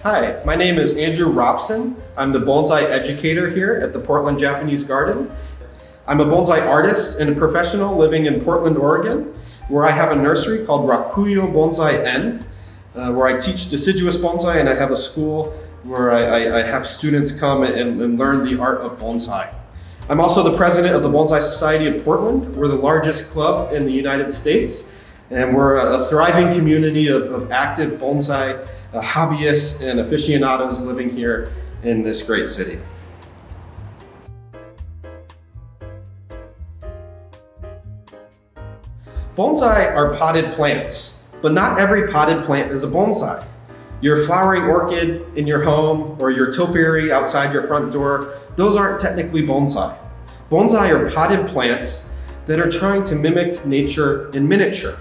Hi, my name is Andrew Robson. I'm the bonsai educator here at the Portland Japanese Garden. I'm a bonsai artist and a professional living in Portland, Oregon, where I have a nursery called Rakuyo-en, where I teach deciduous bonsai, and I have a school where I have students come and learn the art of bonsai. I'm also the president of the Bonsai Society of Portland. We're the largest club in the United States, and we're a thriving community of active bonsai hobbyists and aficionados living here in this great city. Bonsai are potted plants, but not every potted plant is a bonsai. Your flowering orchid in your home or your topiary outside your front door, those aren't technically bonsai. Bonsai are potted plants that are trying to mimic nature in miniature.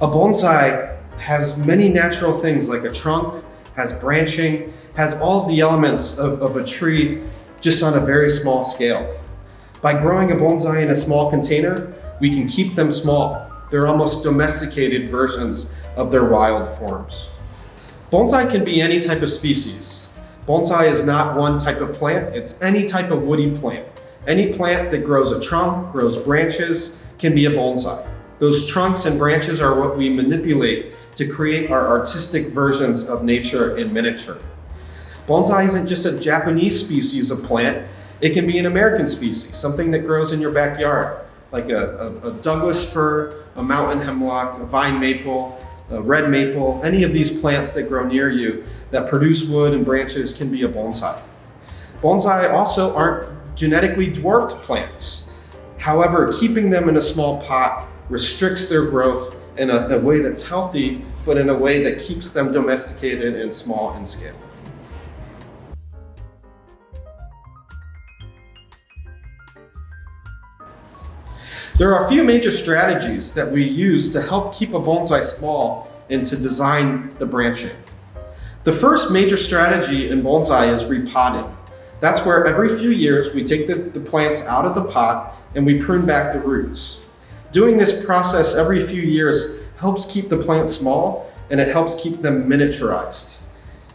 A bonsai has many natural things like a trunk, has branching, has all of the elements of a tree just on a very small scale. By growing a bonsai in a small container, we can keep them small. They're almost domesticated versions of their wild forms. Bonsai can be any type of species. Bonsai is not one type of plant, it's any type of woody plant. Any plant that grows a trunk, grows branches, can be a bonsai. Those trunks and branches are what we manipulate to create our artistic versions of nature in miniature. Bonsai isn't just a Japanese species of plant, it can be an American species, something that grows in your backyard, like a Douglas fir, a mountain hemlock, a vine maple, a red maple. Any of these plants that grow near you that produce wood and branches can be a bonsai. Bonsai also aren't genetically dwarfed plants. However, keeping them in a small pot restricts their growth in a way that's healthy, but in a way that keeps them domesticated and small in scale. There are a few major strategies that we use to help keep a bonsai small and to design the branching. The first major strategy in bonsai is repotting. That's where every few years we take the plants out of the pot and we prune back the roots. Doing this process every few years helps keep the plants small, and it helps keep them miniaturized.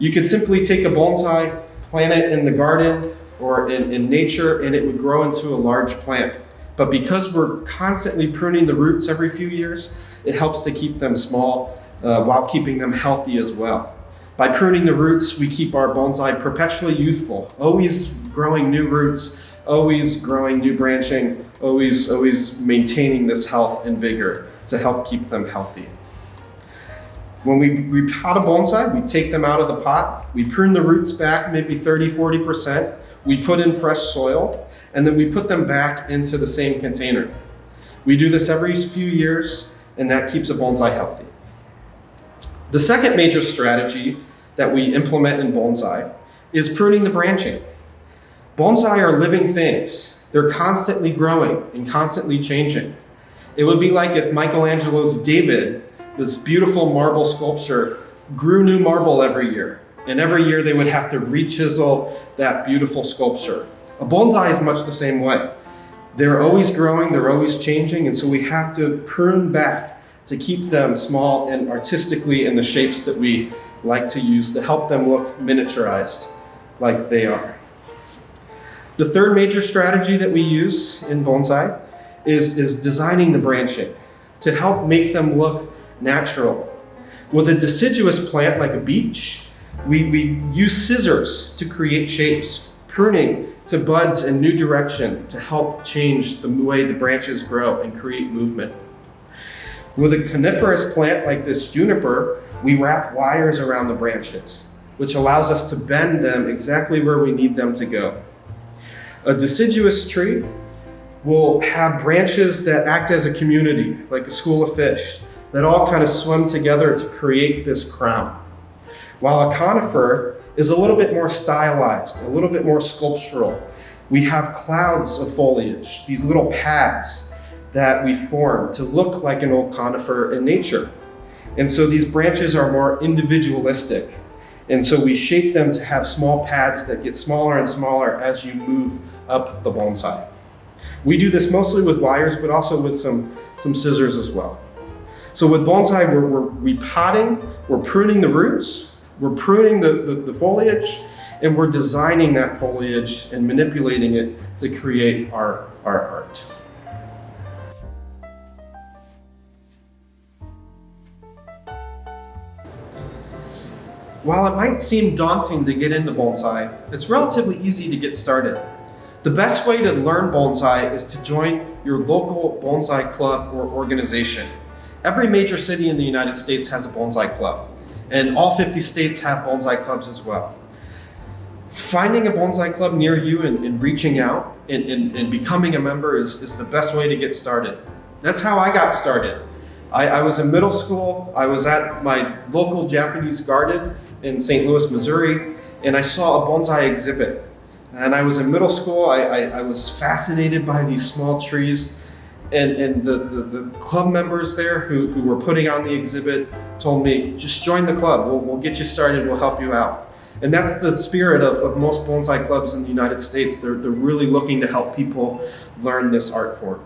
You could simply take a bonsai, plant it in the garden or in nature, and it would grow into a large plant. But because we're constantly pruning the roots every few years, it helps to keep them small while keeping them healthy as well. By pruning the roots, we keep our bonsai perpetually youthful, always growing new roots, always growing new branching, always maintaining this health and vigor to help keep them healthy. When we repot a bonsai, we take them out of the pot, we prune the roots back maybe 30-40%, we put in fresh soil, and then we put them back into the same container. We do this every few years, and that keeps a bonsai healthy. The second major strategy that we implement in bonsai is pruning the branching. Bonsai are living things. They're constantly growing and constantly changing. It would be like if Michelangelo's David, this beautiful marble sculpture, grew new marble every year. And every year they would have to re-chisel that beautiful sculpture. A bonsai is much the same way. They're always growing, they're always changing, and so we have to prune back to keep them small and artistically in the shapes that we like to use to help them look miniaturized like they are. The third major strategy that we use in bonsai is designing the branching to help make them look natural. With a deciduous plant like a beech, we use scissors to create shapes, pruning to buds in new direction to help change the way the branches grow and create movement. With a coniferous plant like this juniper, we wrap wires around the branches, which allows us to bend them exactly where we need them to go. A deciduous tree will have branches that act as a community, like a school of fish, that all kind of swim together to create this crown. While a conifer is a little bit more stylized, a little bit more sculptural. We have clouds of foliage, these little pads that we form to look like an old conifer in nature. And so these branches are more individualistic. And so we shape them to have small pads that get smaller and smaller as you move up the bonsai. We do this mostly with wires, but also with some scissors as well. So with bonsai, we're repotting, we're pruning the roots, We're pruning the foliage, and we're designing that foliage and manipulating it to create our art. While it might seem daunting to get into bonsai, it's relatively easy to get started. The best way to learn bonsai is to join your local bonsai club or organization. Every major city in the United States has a bonsai club, and all 50 states have bonsai clubs as well. Finding a bonsai club near you and reaching out and becoming a member is the best way to get started. That's how I got started. I was in middle school. I was at my local Japanese garden in St. Louis, Missouri, and I saw a bonsai exhibit. And I was in middle school. I was fascinated by these small trees, and the club members there who were putting on the exhibit told me, just join the club. We'll get you started. We'll help you out. And that's the spirit of most bonsai clubs in the United States. They're really looking to help people learn this art form.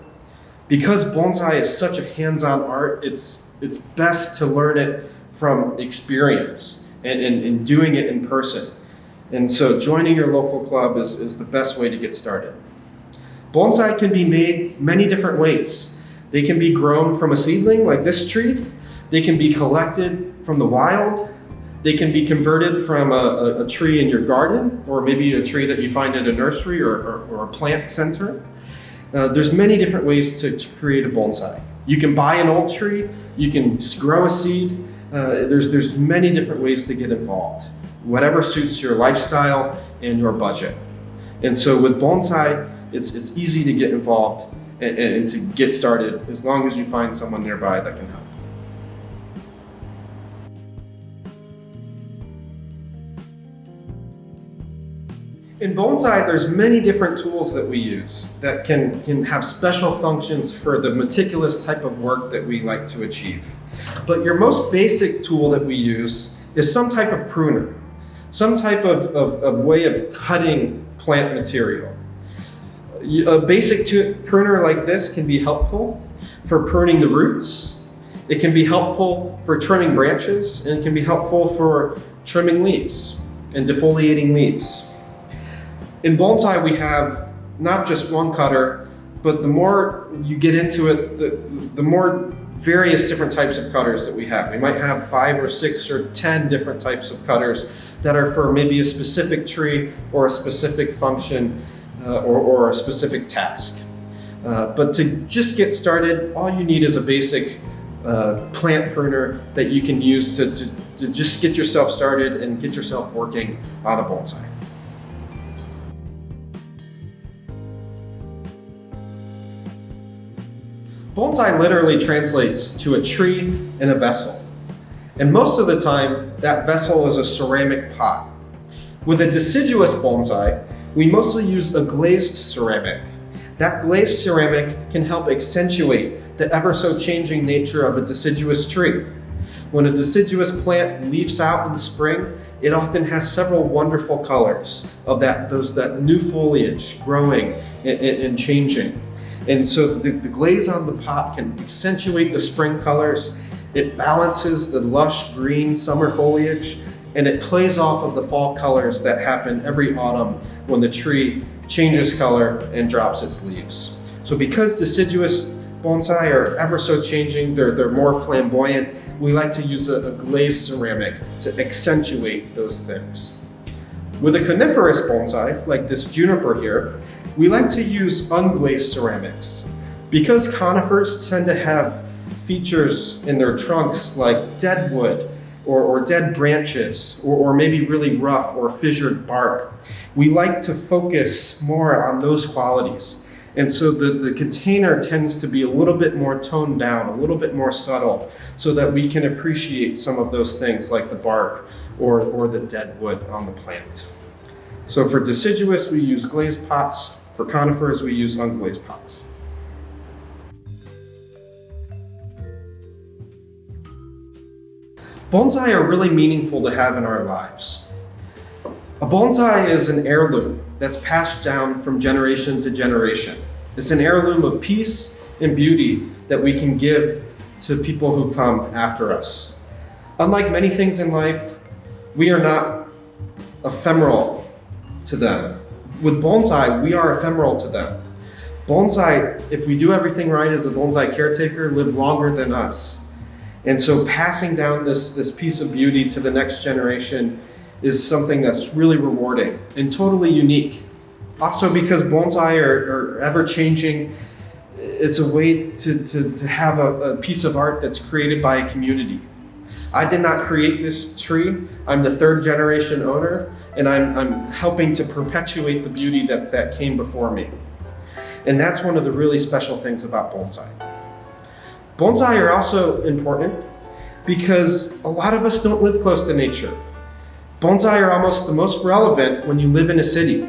Because bonsai is such a hands-on art, it's best to learn it from experience and doing it in person. And so joining your local club is the best way to get started. Bonsai can be made many different ways. They can be grown from a seedling like this tree. They can be collected from the wild. They can be converted from a tree in your garden, or maybe a tree that you find at a nursery or a plant center. There's many different ways to create a bonsai. You can buy an old tree. You can grow a seed. There's many different ways to get involved, whatever suits your lifestyle and your budget. And so with bonsai, it's easy to get involved and to get started as long as you find someone nearby that can help. In bonsai, there's many different tools that we use that can have special functions for the meticulous type of work that we like to achieve. But your most basic tool that we use is some type of pruner, some type of way of cutting plant material. A basic pruner like this can be helpful for pruning the roots. It can be helpful for trimming branches, and it can be helpful for trimming leaves and defoliating leaves. In bonsai, we have not just one cutter, but the more you get into it, the more various different types of cutters that we have. We might have 5 or 6 or 10 different types of cutters that are for maybe a specific tree or a specific function or a specific task. But to just get started, all you need is a basic plant pruner that you can use to just get yourself started and get yourself working on a bonsai. Bonsai literally translates to a tree in a vessel. And most of the time, that vessel is a ceramic pot. With a deciduous bonsai, we mostly use a glazed ceramic. That glazed ceramic can help accentuate the ever so changing nature of a deciduous tree. When a deciduous plant leaves out in the spring, it often has several wonderful colors of that new foliage growing and changing. And so the glaze on the pot can accentuate the spring colors. It balances the lush green summer foliage, and it plays off of the fall colors that happen every autumn when the tree changes color and drops its leaves. So because deciduous bonsai are ever so changing, they're more flamboyant, we like to use a glazed ceramic to accentuate those things. With a coniferous bonsai, like this juniper here, we like to use unglazed ceramics. Because conifers tend to have features in their trunks like dead wood or dead branches or maybe really rough or fissured bark, we like to focus more on those qualities. And so the container tends to be a little bit more toned down, a little bit more subtle, so that we can appreciate some of those things like the bark or the dead wood on the plant. So for deciduous, we use glazed pots. For conifers, we use unglazed pots. Bonsai are really meaningful to have in our lives. A bonsai is an heirloom that's passed down from generation to generation. It's an heirloom of peace and beauty that we can give to people who come after us. Unlike many things in life, we are not ephemeral to them. With bonsai, we are ephemeral to them. Bonsai, if we do everything right as a bonsai caretaker, live longer than us. And so passing down this piece of beauty to the next generation is something that's really rewarding and totally unique. Also, because bonsai are ever-changing, it's a way to have a piece of art that's created by a community. I did not create this tree. I'm the third generation owner, and I'm helping to perpetuate the beauty that came before me. And that's one of the really special things about bonsai. Bonsai are also important because a lot of us don't live close to nature. Bonsai are almost the most relevant when you live in a city,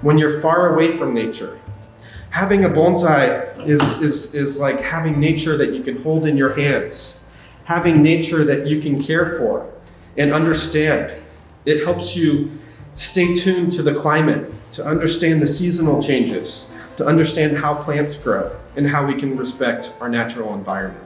when you're far away from nature. Having a bonsai is like having nature that you can hold in your hands, having nature that you can care for and understand. It helps you stay tuned to the climate, to understand the seasonal changes, to understand how plants grow and how we can respect our natural environment.